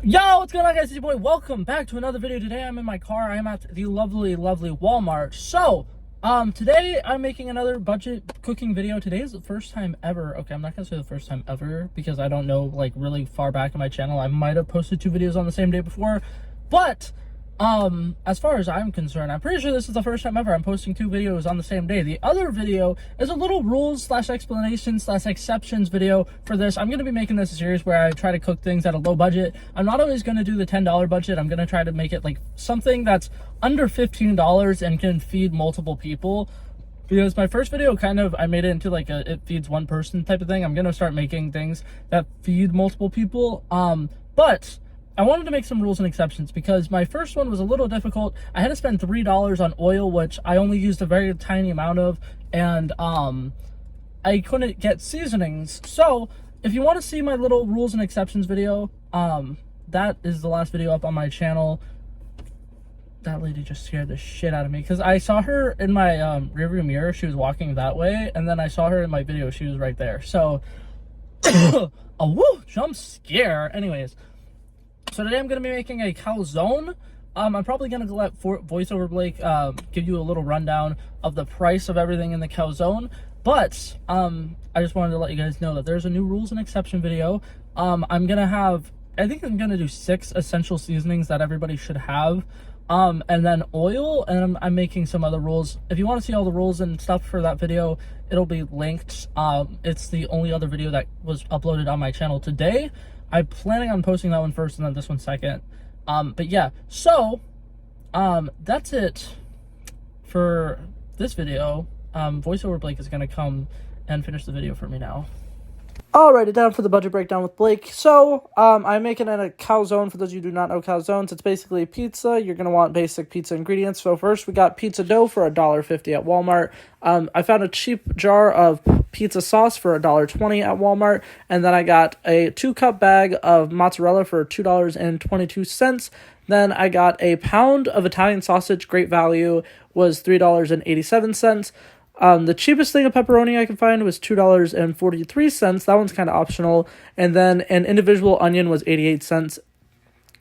Yo, what's going on, guys? It's your boy. Welcome back to another video. Today I'm in my car. I am at the lovely Walmart. So, today I'm making another budget cooking video. Today is the first time ever. Okay, I'm not gonna say the first time ever because I don't know, like, really far back in my channel. I might have posted 2 videos on the same day before, but as far as I'm concerned, I'm pretty sure this is the first time ever I'm posting 2 videos on the same day. The other video is a little rules slash explanation slash exceptions video for this. I'm going to be making this a series where I try to cook things at a low budget. I'm not always going to do the $10 budget. I'm going to try to make it like something that's under $15 and can feed multiple people. Because my first video I made it into like a it feeds one person type of thing. I'm going to start making things that feed multiple people. But I wanted to make some rules and exceptions because my first one was a little difficult. I had to spend $3 on oil, which I only used a very tiny amount of, and I couldn't get seasonings. So if you want to see my little rules and exceptions video, that is the last video up on my channel. That lady just scared the shit out of me because I saw her in my rearview mirror. She was walking that way, and then I saw her in my video. She was right there. So a woo jump scare. Anyways, so today I'm going to be making a calzone. I'm probably going to let voiceover Blake give you a little rundown of the price of everything in the calzone. But I just wanted to let you guys know that there's a new rules and exception video. I think I'm going to do 6 essential seasonings that everybody should have. And then oil, and I'm making some other rules. If you want to see all the rules and stuff for that video, it'll be linked. It's the only other video that was uploaded on my channel today. I'm planning on posting that one first and then this one second. But yeah, so that's it for this video. Voiceover Blake is gonna come and finish the video for me now. Alrighty, down for the budget breakdown with Blake. So, I'm making it a calzone. For those of you who do not know calzones, it's basically pizza. You're going to want basic pizza ingredients. So first, we got pizza dough for $1.50 at Walmart. I found a cheap jar of pizza sauce for $1.20 at Walmart. And then I got a 2-cup bag of mozzarella for $2.22. Then I got a pound of Italian sausage. Great value, was $3.87. The cheapest thing of pepperoni I could find was $2.43. That one's kind of optional. And then an individual onion was 88 cents.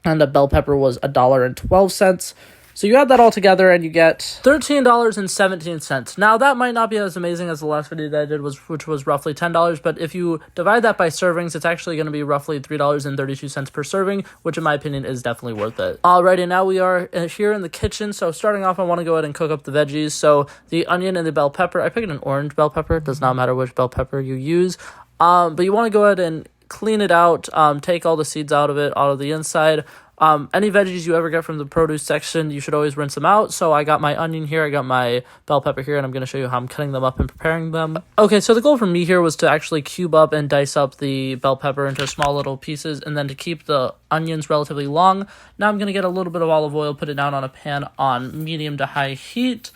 And a bell pepper was $1.12. So you add that all together and you get $13.17. Now that might not be as amazing as the last video that I did, which was roughly $10. But if you divide that by servings, it's actually going to be roughly $3.32 per serving, which in my opinion is definitely worth it. Alrighty, now we are here in the kitchen. So starting off, I want to go ahead and cook up the veggies. So the onion and the bell pepper. I picked an orange bell pepper. It does not matter which bell pepper you use. But you want to go ahead and clean it out. Take all the seeds out of it, out of the inside. Any veggies you ever get from the produce section, you should always rinse them out. So I got my onion here, I got my bell pepper here, and I'm going to show you how I'm cutting them up and preparing them. Okay, so the goal for me here was to actually cube up and dice up the bell pepper into small little pieces, and then to keep the onions relatively long. Now I'm going to get a little bit of olive oil, put it down on a pan on medium to high heat,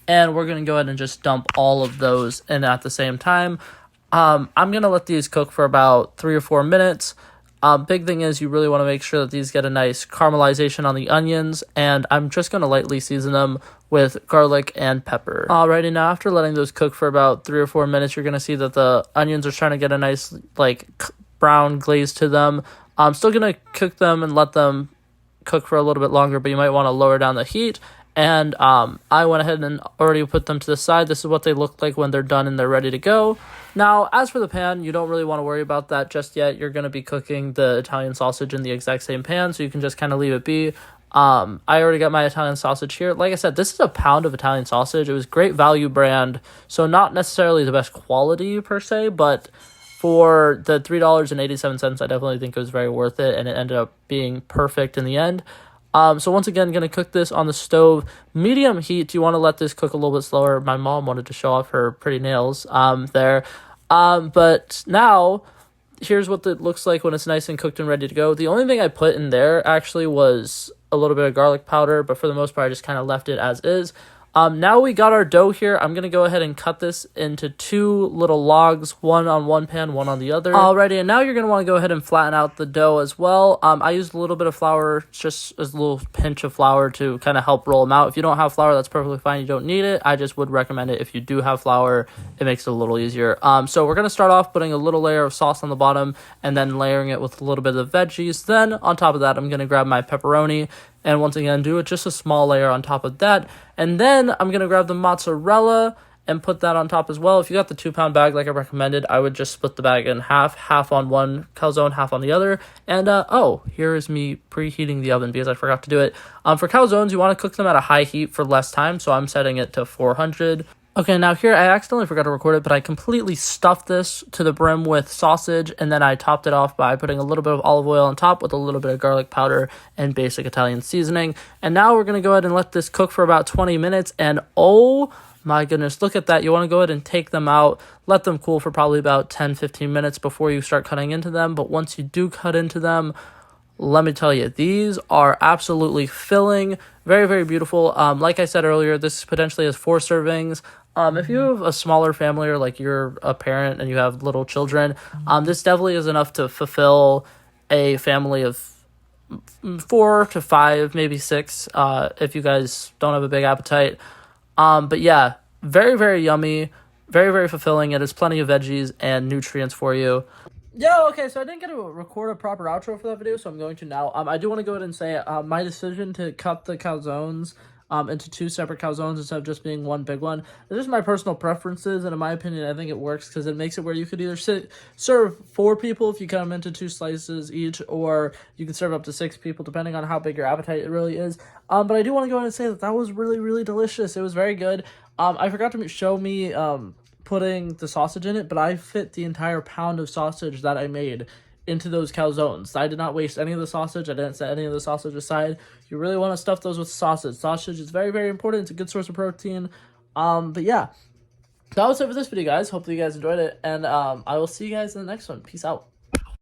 and we're going to go ahead and just dump all of those in at the same time. I'm going to let these cook for about 3 or 4 minutes. Big thing is you really want to make sure that these get a nice caramelization on the onions, and I'm just going to lightly season them with garlic and pepper. Alrighty, now after letting those cook for about 3 or 4 minutes, you're going to see that the onions are starting to get a nice like brown glaze to them. I'm still going to cook them and let them cook for a little bit longer, but you might want to lower down the heat. And I went ahead and already put them to the side. This is what they look like when they're done and they're ready to go. Now, as for the pan, you don't really want to worry about that just yet. You're going to be cooking the Italian sausage in the exact same pan, so you can just kind of leave it be. I already got my Italian sausage here. Like I said, this is a pound of Italian sausage. It was great value brand, so not necessarily the best quality per se, but for the $3.87, I definitely think it was very worth it, and it ended up being perfect in the end. So once again, going to cook this on the stove, medium heat. You want to let this cook a little bit slower. My mom wanted to show off her pretty nails there. But now, here's what it looks like when it's nice and cooked and ready to go. The only thing I put in there actually was a little bit of garlic powder, but for the most part, I just kind of left it as is. Now we got our dough here. I'm going to go ahead and cut this into 2 little logs, one on one pan, one on the other. Alrighty, and now you're going to want to go ahead and flatten out the dough as well. I used a little bit of flour, just a little pinch of flour to kind of help roll them out. If you don't have flour, that's perfectly fine. You don't need it. I just would recommend it if you do have flour. It makes it a little easier. So we're going to start off putting a little layer of sauce on the bottom and then layering it with a little bit of veggies. Then on top of that, I'm going to grab my pepperoni and once again do it just a small layer on top of that. And then I'm going to grab the mozzarella and put that on top as well. If you got the 2-pound bag like I recommended, I would just split the bag in half on one calzone, half on the other. And oh, here is me preheating the oven because I forgot to do it. For calzones, you want to cook them at a high heat for less time, so I'm setting it to 400. Okay, now here I accidentally forgot to record it, but I completely stuffed this to the brim with sausage, and then I topped it off by putting a little bit of olive oil on top with a little bit of garlic powder and basic Italian seasoning. And now we're going to go ahead and let this cook for about 20 minutes, and oh my goodness, look at that. You want to go ahead and take them out, let them cool for probably about 10-15 minutes before you start cutting into them. But once you do cut into them, let me tell you, these are absolutely filling, very, very beautiful. Like I said earlier, this potentially has 4 servings. If you have a smaller family or like you're a parent and you have little children, this definitely is enough to fulfill a family of 4 to 5, maybe 6, if you guys don't have a big appetite. But yeah, very, very yummy, very, very fulfilling. It has plenty of veggies and nutrients for you. Yo, okay, so I didn't get to record a proper outro for that video, so I'm going to now. I do want to go ahead and say my decision to cut the calzones into 2 separate calzones instead of just being one big one. It's just my personal preferences, and in my opinion, I think it works because it makes it where you could either serve 4 people if you cut them into 2 slices each, or you can serve up to 6 people, depending on how big your appetite it really is. But I do want to go ahead and say that that was really, really delicious. It was very good. I forgot to show me putting the sausage in it, but I fit the entire pound of sausage that I made into those calzones. I did not waste any of the sausage. I didn't set any of the sausage aside. You really want to stuff those with sausage. Sausage is very, very important. It's a good source of protein. But yeah, that was it for this video, guys. Hopefully you guys enjoyed it, and I will see you guys in the next one. Peace out.